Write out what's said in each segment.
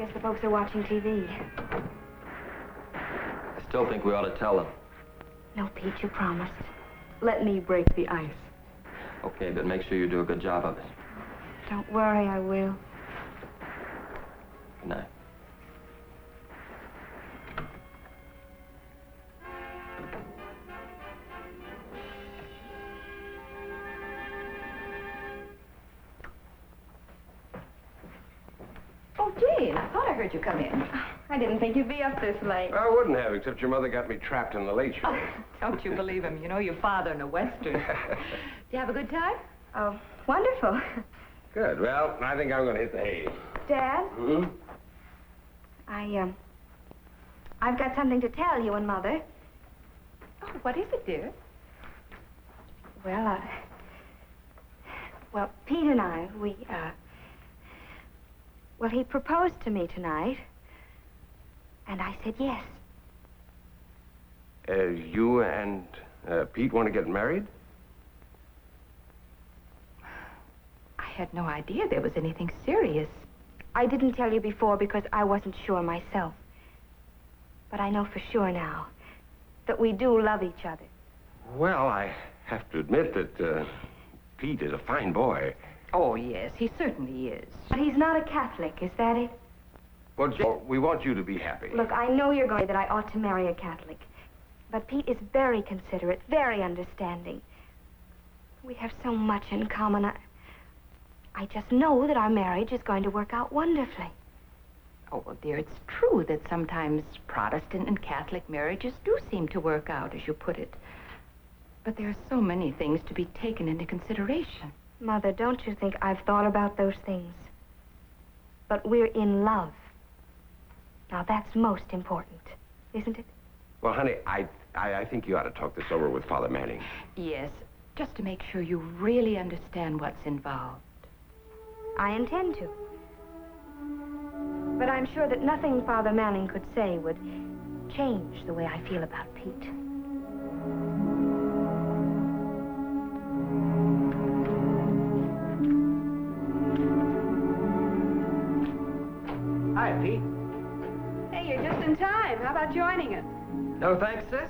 guess the folks are watching TV. I still think we ought to tell them. No, Pete, you promised. Let me break the ice. Okay, but make sure you do a good job of it. Don't worry, I will. Good night. Oh, Jane, I thought I heard you come in. I didn't think you'd be up this late. I wouldn't have, except your mother got me trapped in the late show. Don't you believe him? You know your father in a Western. Did you have a good time? Oh, wonderful. Good. Well, I think I'm going to hit the hay. Dad? Hmm? I've got something to tell you and Mother. Oh, what is it, dear? Well, Pete and I, well, he proposed to me tonight, and I said yes. You and Pete want to get married? I had no idea there was anything serious. I didn't tell you before because I wasn't sure myself. But I know for sure now that we do love each other. Well, I have to admit that Pete is a fine boy. Oh, yes, he certainly is. But he's not a Catholic, is that it? Well, Joe, we want you to be happy. Look, I know you're going that I ought to marry a Catholic. But Pete is very considerate, very understanding. We have so much in common. I just know that our marriage is going to work out wonderfully. Oh, well, dear, it's true that sometimes Protestant and Catholic marriages do seem to work out, as you put it. But there are so many things to be taken into consideration. Mother, don't you think I've thought about those things? But we're in love. Now, that's most important, isn't it? Well, honey, I think you ought to talk this over with Father Manning. Yes, just to make sure you really understand what's involved. I intend to. But I'm sure that nothing Father Manning could say would change the way I feel about Pete. Hi, Pete. Hey, you're just in time. How about joining us? No thanks, sis.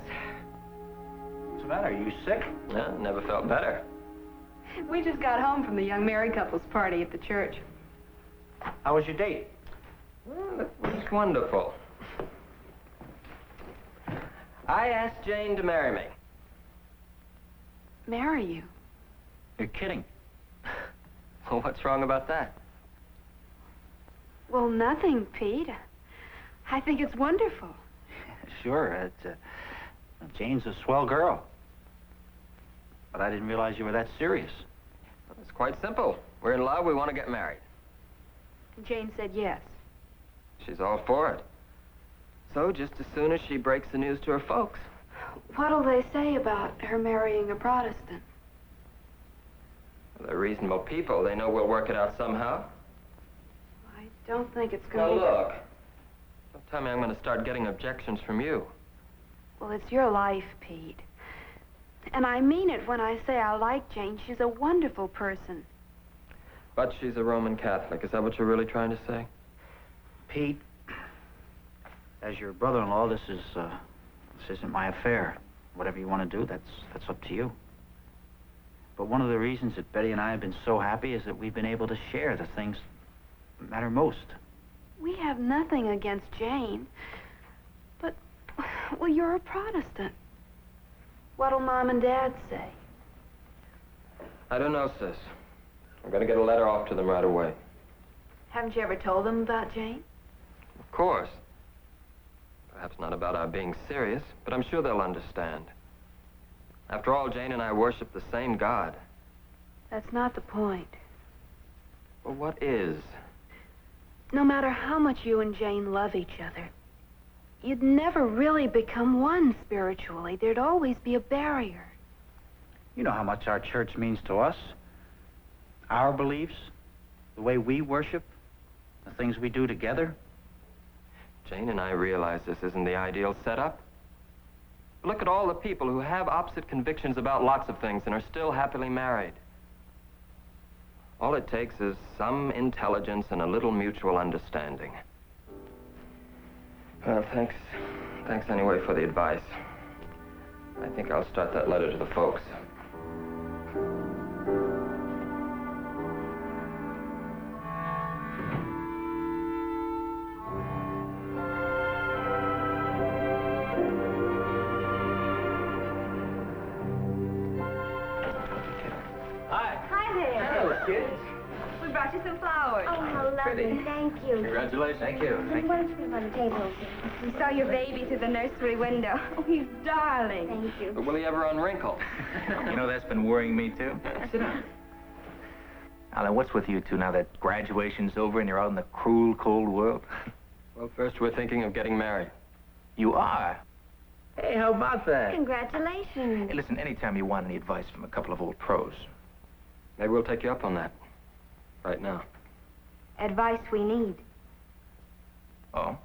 What's the matter? Are you sick? No, never felt better. We just got home from the young married couples party at the church. How was your date? Well, it was wonderful. I asked Jane to marry me. Marry you? You're kidding. Well, what's wrong about that? Well, nothing, Pete. I think it's wonderful. Sure. Jane's a swell girl. But I didn't realize you were that serious. Well, it's quite simple. We're in love. We want to get married. Jane said yes. She's all for it. So just as soon as she breaks the news to her folks. What'll they say about her marrying a Protestant? Well, they're reasonable people. They know we'll work it out somehow. I don't think it's Now, going to... look. Don't tell me I'm going to start getting objections from you. Well, it's your life, Pete. And I mean it when I say I like Jane. She's a wonderful person. But she's a Roman Catholic. Is that what you're really trying to say? Pete, as your brother-in-law, this isn't my affair. Whatever you want to do, that's up to you. But one of the reasons that Betty and I have been so happy is that we've been able to share the things that matter most. We have nothing against Jane. But, well, you're a Protestant. What'll Mom and Dad say? I don't know, sis. I'm going to get a letter off to them right away. Haven't you ever told them about Jane? Of course. Perhaps not about our being serious, but I'm sure they'll understand. After all, Jane and I worship the same God. That's not the point. Well, what is? No matter how much you and Jane love each other, you'd never really become one spiritually. There'd always be a barrier. You know how much our church means to us. Our beliefs, the way we worship, the things we do together. Jane and I realize this isn't the ideal setup. Look at all the people who have opposite convictions about lots of things and are still happily married. All it takes is some intelligence and a little mutual understanding. Well, thanks. Thanks anyway for the advice. I think I'll start that letter to the folks. Hi there. Hello, kids. We brought you some flowers. Oh, how lovely. Thank you. Congratulations. Thank you. Why don't you put them on the table? We saw your baby through the nursery window. Oh, he's darling. Thank you. But will he ever unwrinkle? You know, that's been worrying me, too. Sit down. Alan, what's with you two now that graduation's over and you're out in the cruel, cold world? Well, first we're thinking of getting married. You are? Hey, how about that? Congratulations. Hey, listen, anytime you want any advice from a couple of old pros. Maybe we'll take you up on that. Right now. Advice we need. Oh?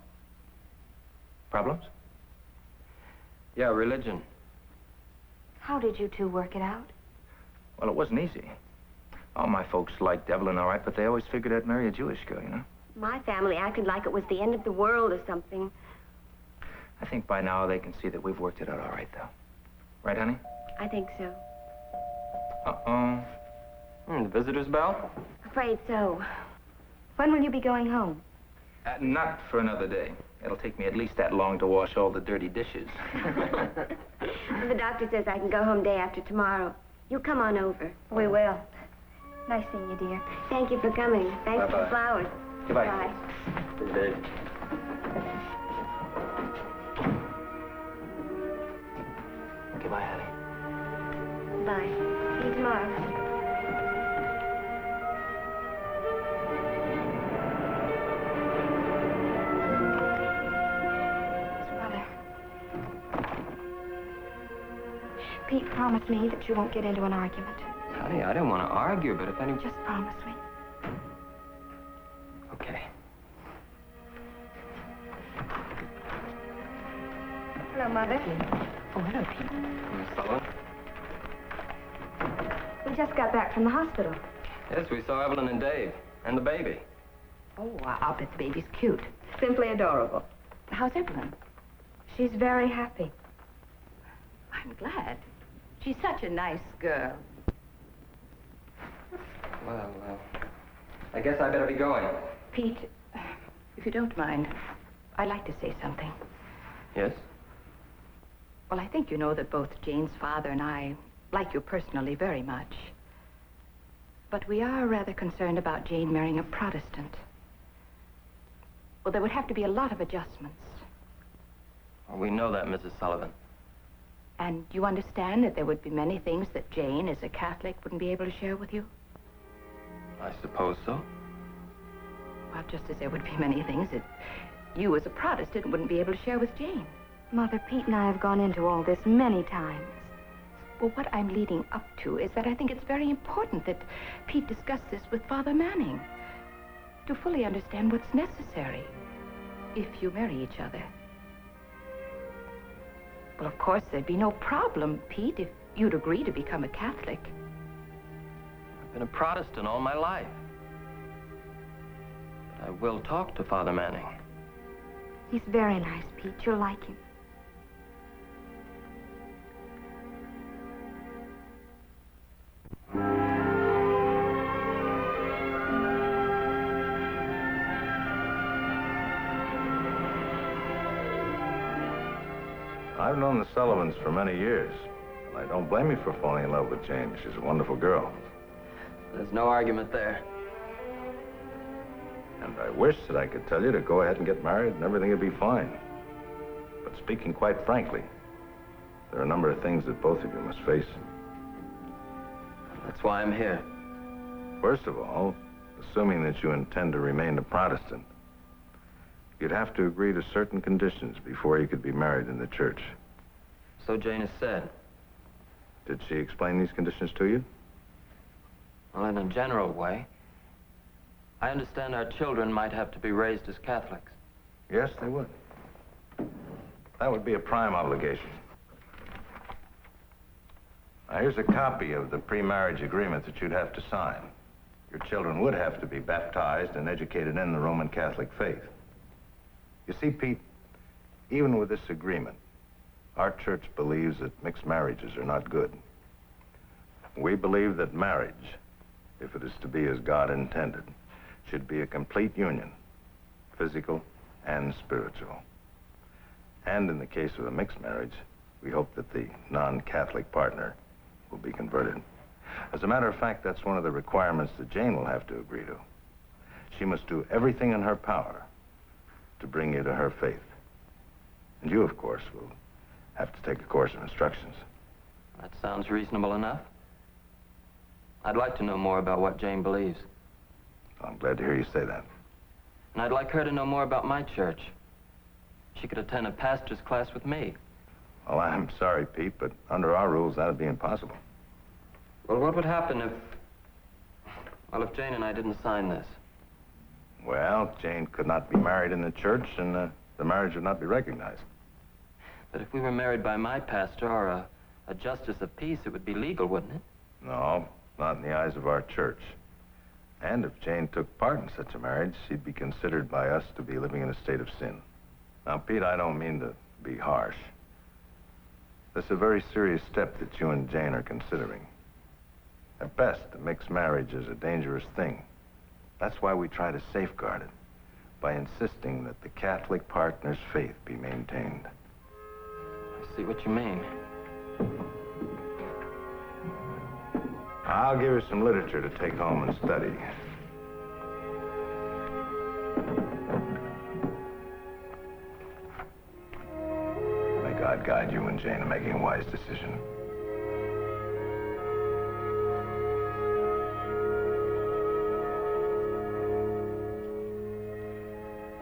Problems? Yeah, religion. How did you two work it out? Well, it wasn't easy. All my folks liked Evelyn all right, but they always figured I'd marry a Jewish girl, you know? My family acted like it was the end of the world or something. I think by now they can see that we've worked it out all right, though. Right, honey? I think so. Uh-oh. The visitor's bell? Afraid so. When will you be going home? Not for another day. It'll take me at least that long to wash all the dirty dishes. The doctor says I can go home day after tomorrow. You come on over. We will. Nice seeing you, dear. Thank you for coming. Thanks for the flowers. Goodbye. Bye. Good day. Goodbye, honey. Bye. See you tomorrow. Brother. Pete promised me that you won't get into an argument. Honey, I didn't want to argue, but if any... Just promise me. Okay. Hello, Mother. Oh, hello, Pete. Miss Sullivan? We just got back from the hospital. Yes, we saw Evelyn and Dave. And the baby. Oh, I'll bet the baby's cute. Simply adorable. How's Evelyn? She's very happy. I'm glad. She's such a nice girl. Well, I guess I better be going. Pete, if you don't mind, I'd like to say something. Yes? Well, I think you know that both Jane's father and I like you personally very much. But we are rather concerned about Jane marrying a Protestant. Well, there would have to be a lot of adjustments. Well, we know that, Mrs. Sullivan. And you understand that there would be many things that Jane, as a Catholic, wouldn't be able to share with you? I suppose so. Well, just as there would be many things that you, as a Protestant, wouldn't be able to share with Jane. Mother, Pete and I have gone into all this many times. Well, what I'm leading up to is that I think it's very important that Pete discuss this with Father Manning to fully understand what's necessary if you marry each other. Well, of course, there'd be no problem, Pete, if you'd agree to become a Catholic. I've been a Protestant all my life. But I will talk to Father Manning. He's very nice, Pete. You'll like him. I've known the Sullivans for many years. And I don't blame you for falling in love with Jane. She's a wonderful girl. There's no argument there. And I wish that I could tell you to go ahead and get married and everything would be fine. But speaking quite frankly, there are a number of things that both of you must face. That's why I'm here. First of all, assuming that you intend to remain a Protestant, you'd have to agree to certain conditions before you could be married in the church. So Jane has said. Did she explain these conditions to you? Well, in a general way. I understand our children might have to be raised as Catholics. Yes, they would. That would be a prime obligation. Now, here's a copy of the pre-marriage agreement that you'd have to sign. Your children would have to be baptized and educated in the Roman Catholic faith. You see, Pete, even with this agreement, our church believes that mixed marriages are not good. We believe that marriage, if it is to be as God intended, should be a complete union, physical and spiritual. And in the case of a mixed marriage, we hope that the non-Catholic partner will be converted. As a matter of fact, that's one of the requirements that Jane will have to agree to. She must do everything in her power to bring you to her faith. And you, of course, will have to take a course of instructions. That sounds reasonable enough. I'd like to know more about what Jane believes. I'm glad to hear you say that. And I'd like her to know more about my church. She could attend a pastor's class with me. Well, I'm sorry, Pete, but under our rules, that would be impossible. Well, what would happen if... Well, if Jane and I didn't sign this? Well, Jane could not be married in the church, and the marriage would not be recognized. But if we were married by my pastor or a justice of peace, it would be legal, wouldn't it? No, not in the eyes of our church. And if Jane took part in such a marriage, she'd be considered by us to be living in a state of sin. Now, Pete, I don't mean to be harsh. This is a very serious step that you and Jane are considering. At best, a mixed marriage is a dangerous thing. That's why we try to safeguard it, by insisting that the Catholic partner's faith be maintained. I see what you mean. I'll give you some literature to take home and study. May God guide you and Jane in making a wise decision.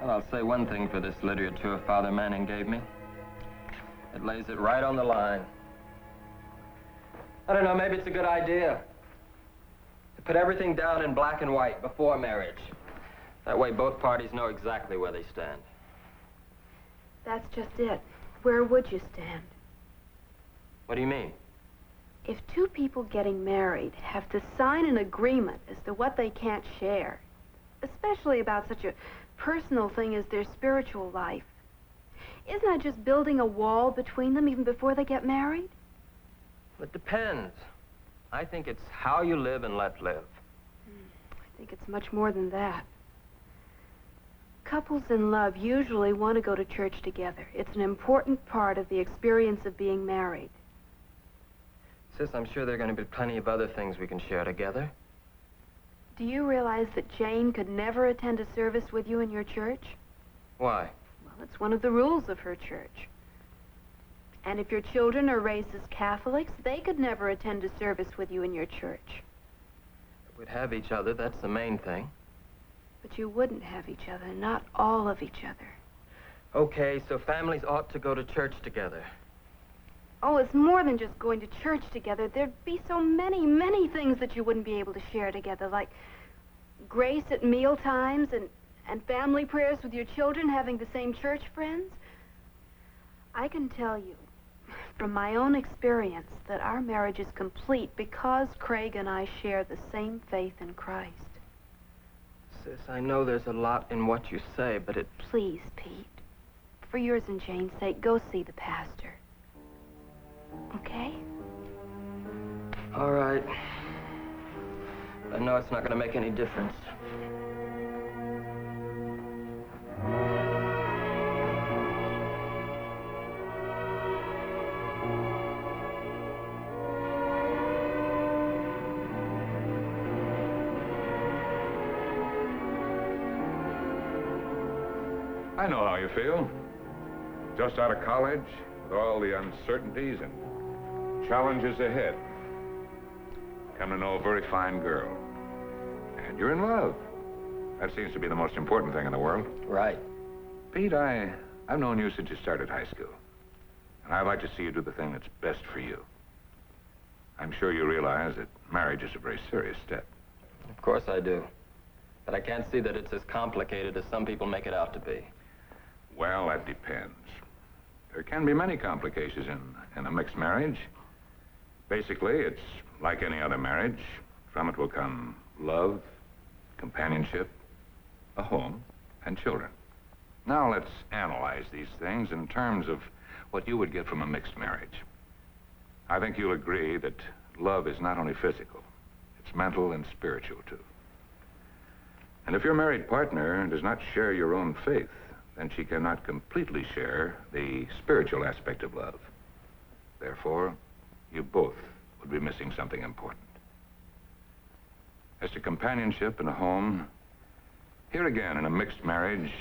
Well, I'll say one thing for this literature Father Manning gave me. It lays it right on the line. I don't know, maybe it's a good idea to put everything down in black and white before marriage. That way both parties know exactly where they stand. That's just it. Where would you stand? What do you mean? If two people getting married have to sign an agreement as to what they can't share, especially about such a personal thing as their spiritual life, isn't that just building a wall between them even before they get married? It depends. I think it's how you live and let live. I think it's much more than that. Couples in love usually want to go to church together. It's an important part of the experience of being married. Sis, I'm sure there are going to be plenty of other things we can share together. Do you realize that Jane could never attend a service with you in your church? Why? Well, it's one of the rules of her church. And if your children are raised as Catholics, they could never attend a service with you in your church. We'd have each other, that's the main thing. But you wouldn't have each other, not all of each other. Okay, so families ought to go to church together. Oh, it's more than just going to church together. There'd be so many, many things that you wouldn't be able to share together, like grace at meal times and family prayers with your children, having the same church friends. I can tell you, from my own experience, that our marriage is complete because Craig and I share the same faith in Christ. Sis, I know there's a lot in what you say, but Please, Pete, for yours and Jane's sake, go see the pastor. Okay? All right. I know it's not going to make any difference. I know how you feel. Just out of college, with all the uncertainties and challenges ahead. Come to know a very fine girl. And you're in love. That seems to be the most important thing in the world. Right. Pete, I've known you since you started high school. And I'd like to see you do the thing that's best for you. I'm sure you realize that marriage is a very serious step. Of course I do. But I can't see that it's as complicated as some people make it out to be. Well, that depends. There can be many complications in a mixed marriage. Basically, it's like any other marriage. From it will come love, companionship, a home, and children. Now let's analyze these things in terms of what you would get from a mixed marriage. I think you'll agree that love is not only physical, it's mental and spiritual too. And if your married partner does not share your own faith, then she cannot completely share the spiritual aspect of love. Therefore, you both would be missing something important. As to companionship in a home, here again, in a mixed marriage,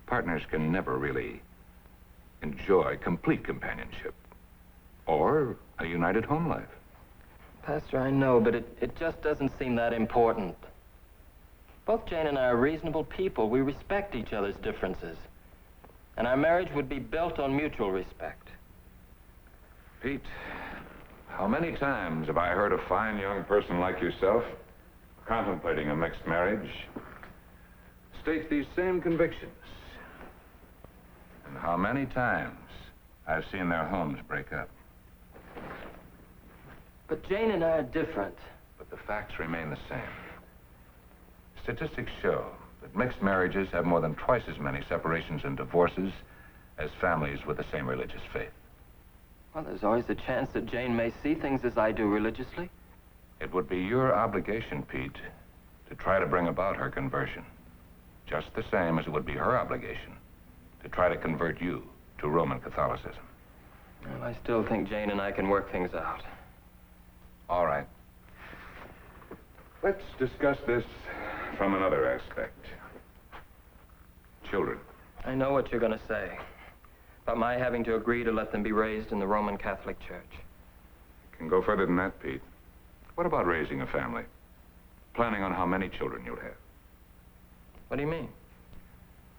partners can never really enjoy complete companionship or a united home life. Pastor, I know, but it just doesn't seem that important. Both Jane and I are reasonable people. We respect each other's differences. And our marriage would be built on mutual respect. Pete, how many times have I heard a fine young person like yourself, contemplating a mixed marriage, state these same convictions? And how many times I've seen their homes break up. But Jane and I are different. But the facts remain the same. Statistics show that mixed marriages have more than twice as many separations and divorces as families with the same religious faith. Well, there's always a chance that Jane may see things as I do religiously. It would be your obligation, Pete, to try to bring about her conversion. Just the same as it would be her obligation to try to convert you to Roman Catholicism. Well, I still think Jane and I can work things out. All right. Let's discuss this from another aspect. Children. I know what you're going to say. About my having to agree to let them be raised in the Roman Catholic Church. Can go further than that, Pete. What about raising a family? Planning on how many children you'll have? What do you mean?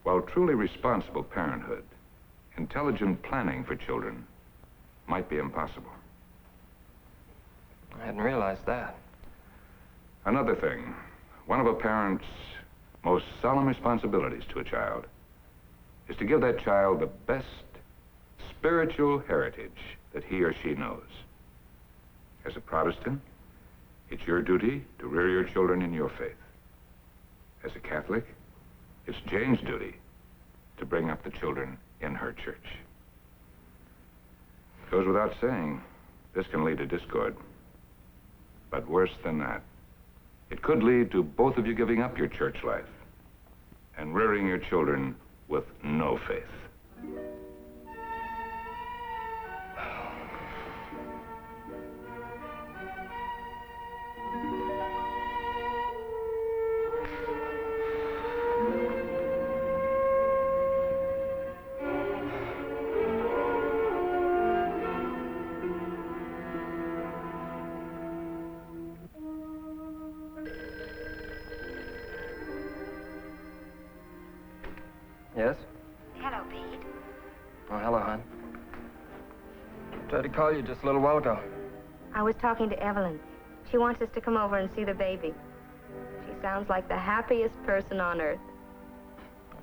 Well, truly responsible parenthood, intelligent planning for children might be impossible. I hadn't realized that. Another thing, one of a parent's most solemn responsibilities to a child is to give that child the best spiritual heritage that he or she knows. As a Protestant, it's your duty to rear your children in your faith. As a Catholic, it's Jane's duty to bring up the children in her church. It goes without saying, this can lead to discord. But worse than that, it could lead to both of you giving up your church life and rearing your children with no faith. Yes? Hello, Pete. Oh, hello, hon. Tried to call you just a little while ago. I was talking to Evelyn. She wants us to come over and see the baby. She sounds like the happiest person on earth.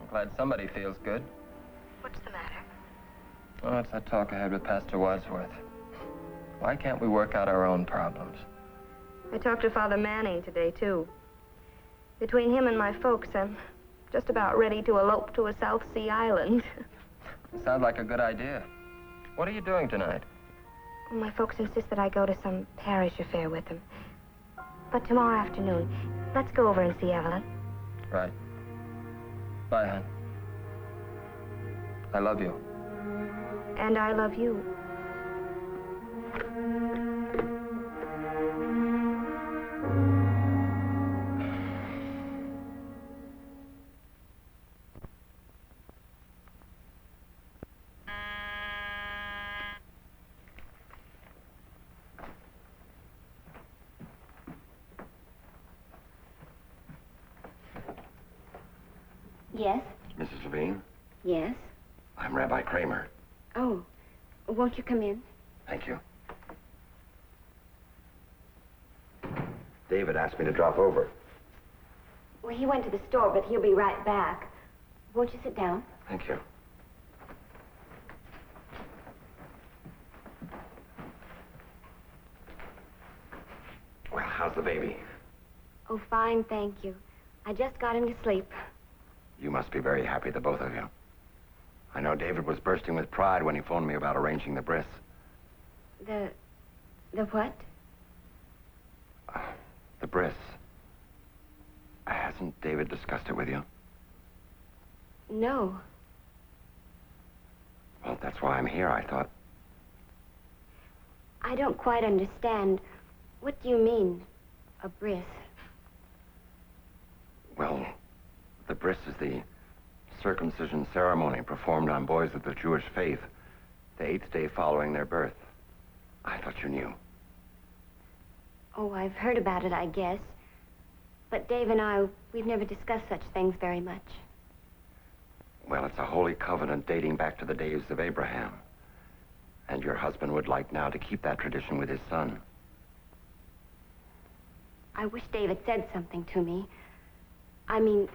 I'm glad somebody feels good. What's the matter? Oh, it's that talk I had with Pastor Wadsworth. Why can't we work out our own problems? I talked to Father Manning today, too. Between him and my folks, I'm just about ready to elope to a South Sea island. Sounds like a good idea. What are you doing tonight? My folks insist that I go to some parish affair with them. But tomorrow afternoon, let's go over and see Evelyn. Right. Bye, hon. I love you. And I love you. Yes? Mrs. Levine, Yes? I'm Rabbi Kramer. Oh, won't you come in? Thank you. David asked me to drop over. Well, he went to the store, but he'll be right back. Won't you sit down? Thank you. Well, how's the baby? Oh, fine, thank you. I just got him to sleep. You must be very happy, the both of you. I know David was bursting with pride when he phoned me about arranging the bris. The what? The bris. Hasn't David discussed it with you? No. Well, that's why I'm here, I thought. I don't quite understand. What do you mean, a bris? Well, the bris is the circumcision ceremony performed on boys of the Jewish faith the 8th day following their birth. I thought you knew. Oh, I've heard about it, I guess. But Dave and I, we've never discussed such things very much. Well, it's a holy covenant dating back to the days of Abraham. And your husband would like now to keep that tradition with his son. I wish David said something to me. I mean...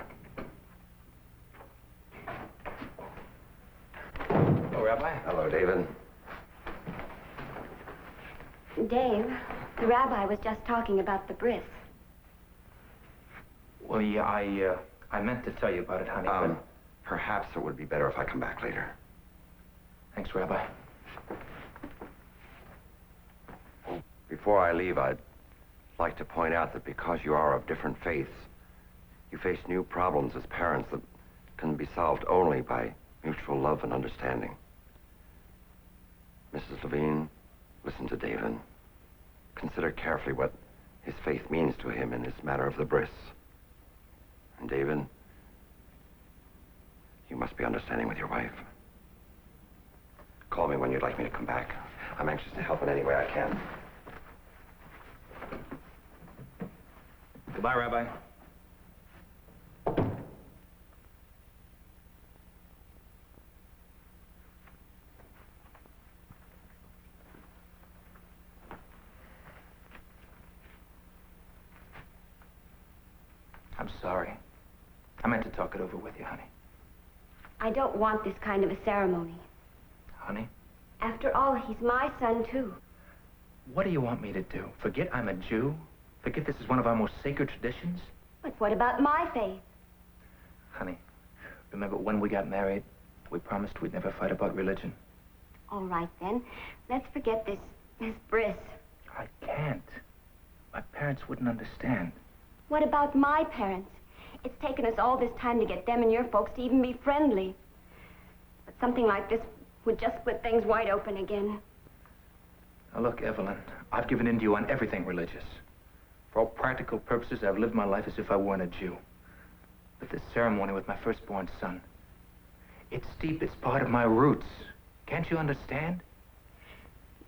Oh, Rabbi. Hello, David. Dave, the rabbi was just talking about the bris. Well, yeah, I meant to tell you about it, honey. But... Perhaps it would be better if I come back later. Thanks, Rabbi. Before I leave, I'd like to point out that because you are of different faiths, you face new problems as parents that can be solved only by mutual love and understanding. Mrs. Levine, listen to David. Consider carefully what his faith means to him in this matter of the bris. And David, you must be understanding with your wife. Call me when you'd like me to come back. I'm anxious to help in any way I can. Goodbye, Rabbi. I'm sorry. I meant to talk it over with you, honey. I don't want this kind of a ceremony. Honey? After all, he's my son, too. What do you want me to do? Forget I'm a Jew? Forget this is one of our most sacred traditions? But what about my faith? Honey, remember when we got married, we promised we'd never fight about religion? All right, then. Let's forget this bris. I can't. My parents wouldn't understand. What about my parents? It's taken us all this time to get them and your folks to even be friendly. But something like this would just split things wide open again. Now look, Evelyn, I've given in to you on everything religious. For all practical purposes, I've lived my life as if I weren't a Jew. But this ceremony with my firstborn son, it's deep, it's part of my roots. Can't you understand?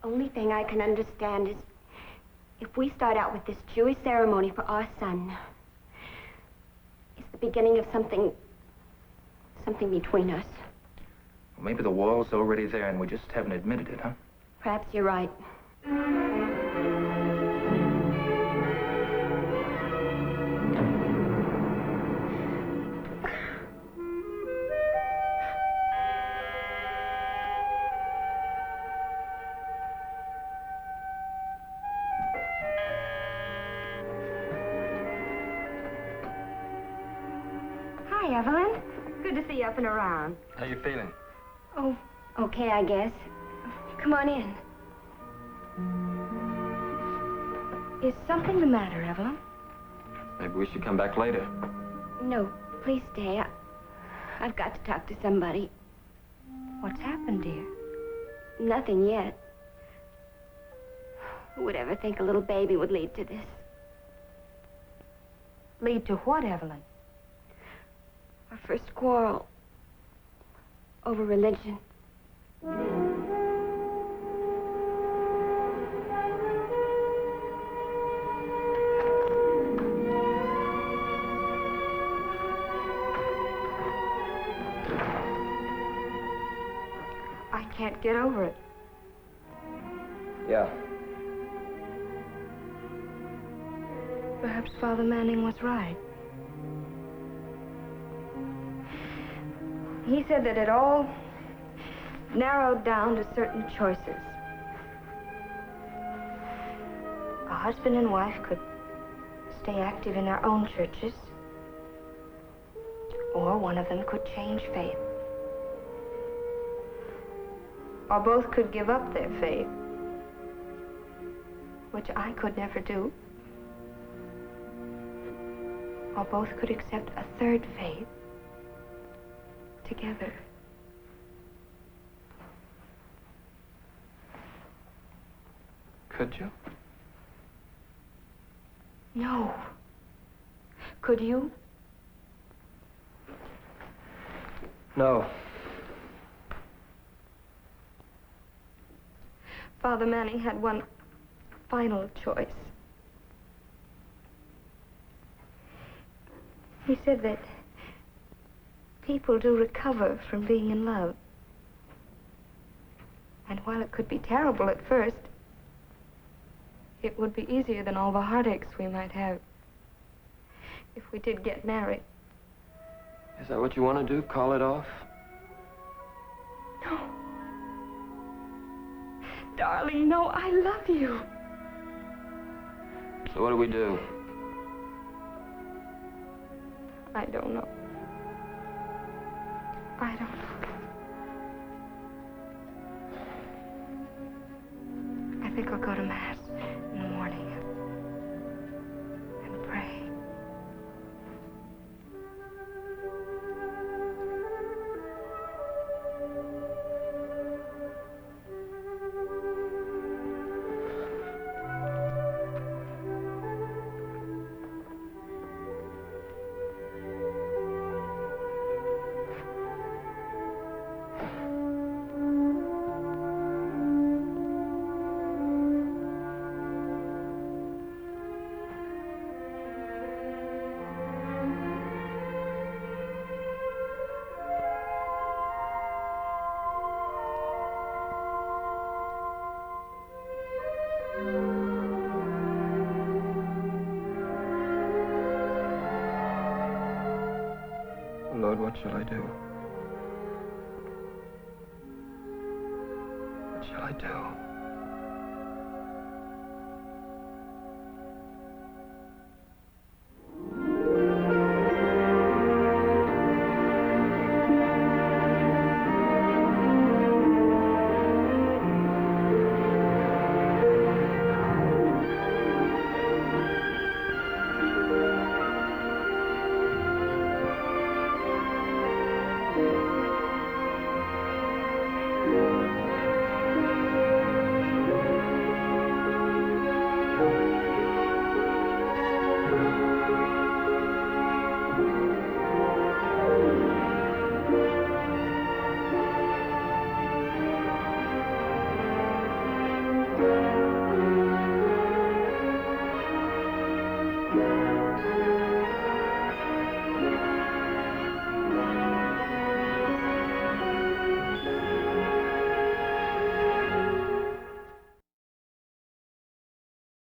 The only thing I can understand is if we start out with this Jewish ceremony for our son, it's the beginning of something between us. Well, maybe the wall's already there and we just haven't admitted it, huh? Perhaps you're right. Hi, Evelyn. Good to see you up and around. How you feeling? Oh, okay, I guess. Come on in. Is something the matter, Evelyn? Maybe we should come back later. No, please stay. I've got to talk to somebody. What's happened, dear? Nothing yet. Who would ever think a little baby would lead to this? Lead to what, Evelyn? Our first quarrel. Over religion. I can't get over it. Yeah. Perhaps Father Manning was right. He said that it all narrowed down to certain choices. A husband and wife could stay active in their own churches, Or one of them could change faith. Or both could give up their faith, which I could never do. Or both could accept a third faith together. Could you? No. Could you? No. Father Manning had one final choice. He said that people do recover from being in love. And while it could be terrible at first, it would be easier than all the heartaches we might have if we did get married. Is that what you want to do? Call it off? No. Darling, no, I love you. So what do we do? I don't know. I don't know. I think I'll go to Mass in the morning and pray. Lord, what shall I do? What shall I do?